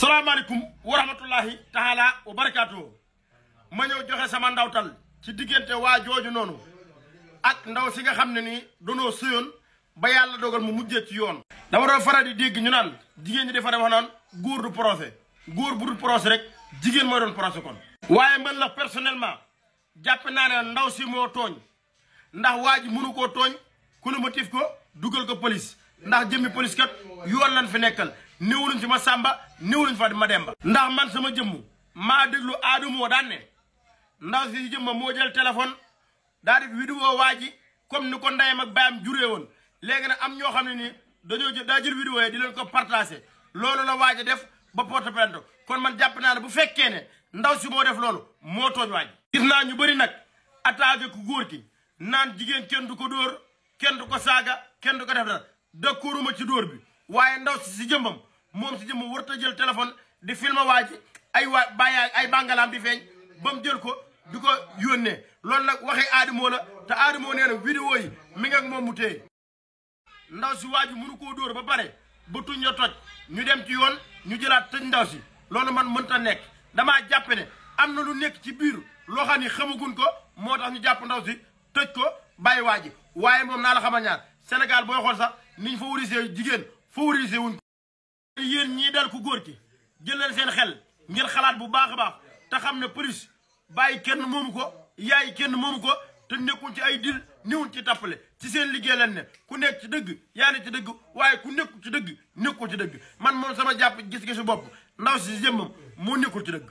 salaamaaleykum wa rahmatullahi taala wa barakaatu. ma ñëw joxe sama ndawtal ci diggante waa jooju noonu ak ndaw si nga xam ne nii danoo sëyoon ba yàlla dogal mu mujjee ci yoon. dama doon faral di dégg ñu naan jigéen ñi dafa wax naan góor du procès góor bu dul procès rek jigéen mooy doon procès kon. waaye man la personnellement jàpp naa ne ndaw si moo tooñ ndax waa ji mënu koo tooñ ku ne motif ko dugal ko police ndax jëmmi police kat yoon lan fi nekkal. néewluñ fi ma sàmba néewluñ fa ma demba ndax man sama jëmm maa déglu aadamoo daan ne ndaw si jëmma moo jël téléphone daa def vidéo waa ji comme ni ko ndeyam ak baayam juree woon léegi nag am ñoo xam ne nii dañoo jël daa jël vidéo yi di leen ko partagé loolu la waa ji def ba porte plainte kon man jàpp naa ne bu fekkee ne ndaw si moo def loolu moo tooñ waa ji gis naa ñu bëri nag attaqué ku góor ki naan jigéen kenn du ko dóor kenn du ko saaga kenn du ko def dara d'accorduma ci dóor bi waaye ndaw si jëmbam moom si jëmbam warut a jël téléphone di filma waa ji ay waa bàyyi ay bàngalaam di feeñ ba mu jël ko di ko yónnee loolu nag waxee aadamoo la te aadamoo nee na vidéo yi mi ngi ak moom mu téye ndaw si waa ji mënu koo dóor ba pare ba tuñ ya toj ñu dem ci yoon ñu jëlaat tëj ndaw si loolu man mënta nekk damaa jàpp ne am na lu nekk ci biir loo xam ni xamaguñ ko moo tax ñu jàpp ndaw si tëj ko bàyyi waa ji waaye moom naa la xamal ñaar Sénégal booy xool sax niñ favorisé jigéen favorisé wuñ ko yéen ñii dal ku góor ki jël leen seen xel ngeen xalaat bu baax a baax te xam ne police bàyyi kenn moomu ko yaay kenn moomu ko te nekkul ci ay dil niwul ci tappale ci seen liggéey leen ne ku nekk ci dëgg yaa ne ci dëgg waaye ku nekkul ci dëgg nekkul ci dëgg man moom sama jàpp gis-gisu bopp ndaw si jëmmam moo nekkul ci dëgg